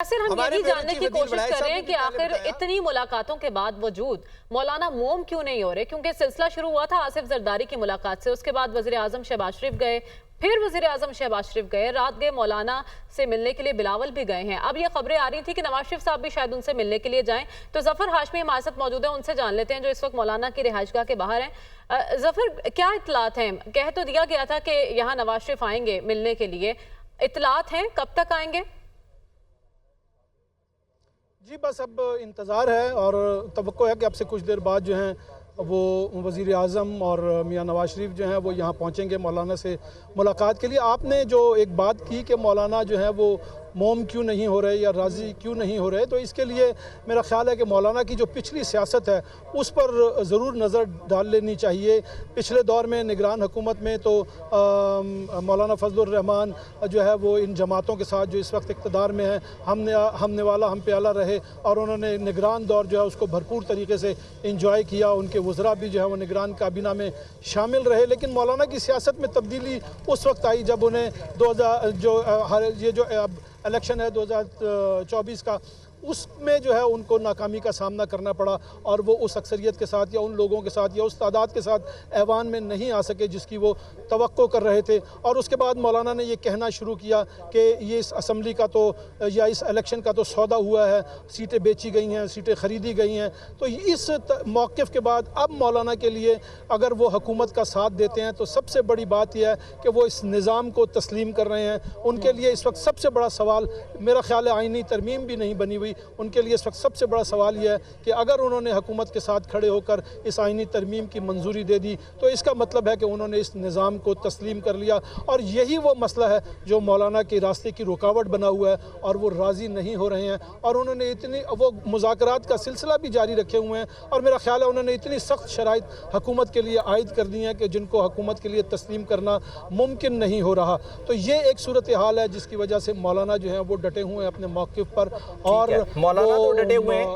सिर हम यही जानने की कोशिश कर रहे हैं कि आखिर इतनी मुलाकातों के बाद वजूद मौलाना मोम क्यों नहीं हो रहे, क्योंकि सिलसिला शुरू हुआ था आसिफ जरदारी की मुलाकात से, उसके बाद वजीर आजम शहबाज शरीफ गए, फिर वजीर आजम शहबाज शरीफ गए, रात गए मौलाना से मिलने के लिए बिलावल भी गए हैं। अब ये खबरें आ रही थी कि नवाज शरीफ साहब भी शायद उनसे मिलने के लिए जाएं, तो जफर हाशमी हमारे साथ मौजूद है, उनसे जान लेते हैं जो इस वक्त मौलाना की रिहाइशगाह के बाहर हैं। जफर, क्या इतलात हैं? कह तो दिया गया था कि यहाँ नवाज शरीफ आएंगे मिलने के लिए, इतलात हैं कब तक आएंगे? जी बस अब इंतज़ार है और तवक्को है कि अब से कुछ देर बाद जो हैं वो वज़ीर आज़म और मियां नवाज शरीफ जो हैं वो यहाँ पहुँचेंगे मौलाना से मुलाकात के लिए। आपने जो एक बात की कि मौलाना जो है वो मोम क्यों नहीं हो रहे या राज़ी क्यों नहीं हो रहे, तो इसके लिए मेरा ख्याल है कि मौलाना की जो पिछली सियासत है उस पर ज़रूर नज़र डाल लेनी चाहिए। पिछले दौर में निगरान हुकूमत में तो मौलाना फजलुर रहमान जो है वो इन जमातों के साथ जो इस वक्त इक़्तिदार में है, हमने वाला हम प्याला रहे, और उन्होंने निगरान दौर जो है उसको भरपूर तरीके से इंजॉय किया। उनके वज़रा भी जो है वो निगरान काबीना में शामिल रहे। लेकिन मौलाना की सियासत में तब्दीली उस वक्त आई जब उन्हें 2000 ये जो इलेक्शन है 2024 का, उसमें जो है उनको नाकामी का सामना करना पड़ा और वो उस अक्सरियत के साथ या उन लोगों के साथ या उस तादाद के साथ ऐवान में नहीं आ सके जिसकी वो तवक्को कर रहे थे। और उसके बाद मौलाना ने ये कहना शुरू किया कि ये इस असम्बली का तो या इस इलेक्शन का तो सौदा हुआ है, सीटें बेची गई हैं, सीटें ख़रीदी गई हैं। तो इस मौक़िफ़ के बाद अब मौलाना के लिए अगर वो हुकूमत का साथ देते हैं तो सबसे बड़ी बात यह है कि वो इस निज़ाम को तस्लीम कर रहे हैं। उनके लिए इस वक्त सबसे बड़ा सवाल, मेरा ख्याल है आईनी तरमीम भी नहीं बनी हुई, उनके लिए इस वक्त सबसे बड़ा सवाल यह है कि अगर उन्होंने हुकूमत के साथ खड़े होकर इस आईनी तरमीम की मंजूरी दे दी तो इसका मतलब है कि उन्होंने इस निज़ाम को तस्लीम कर लिया। और यही वो मसला है जो मौलाना के रास्ते की रुकावट बना हुआ है और वो राज़ी नहीं हो रहे हैं। और उन्होंने इतनी वो मुज़ाकरात का सिलसिला भी जारी रखे हुए हैं और मेरा ख्याल है उन्होंने इतनी सख्त शराइत हुकूमत के लिए आयद कर दी हैं कि जिनको हुकूमत के लिए तस्लीम करना मुमकिन नहीं हो रहा। तो ये एक सूरत हाल है जिसकी वजह से मौलाना जो है वो डटे हुए हैं अपने मौक़िफ़ पर। और मौलाना तो डटे हुए हैं।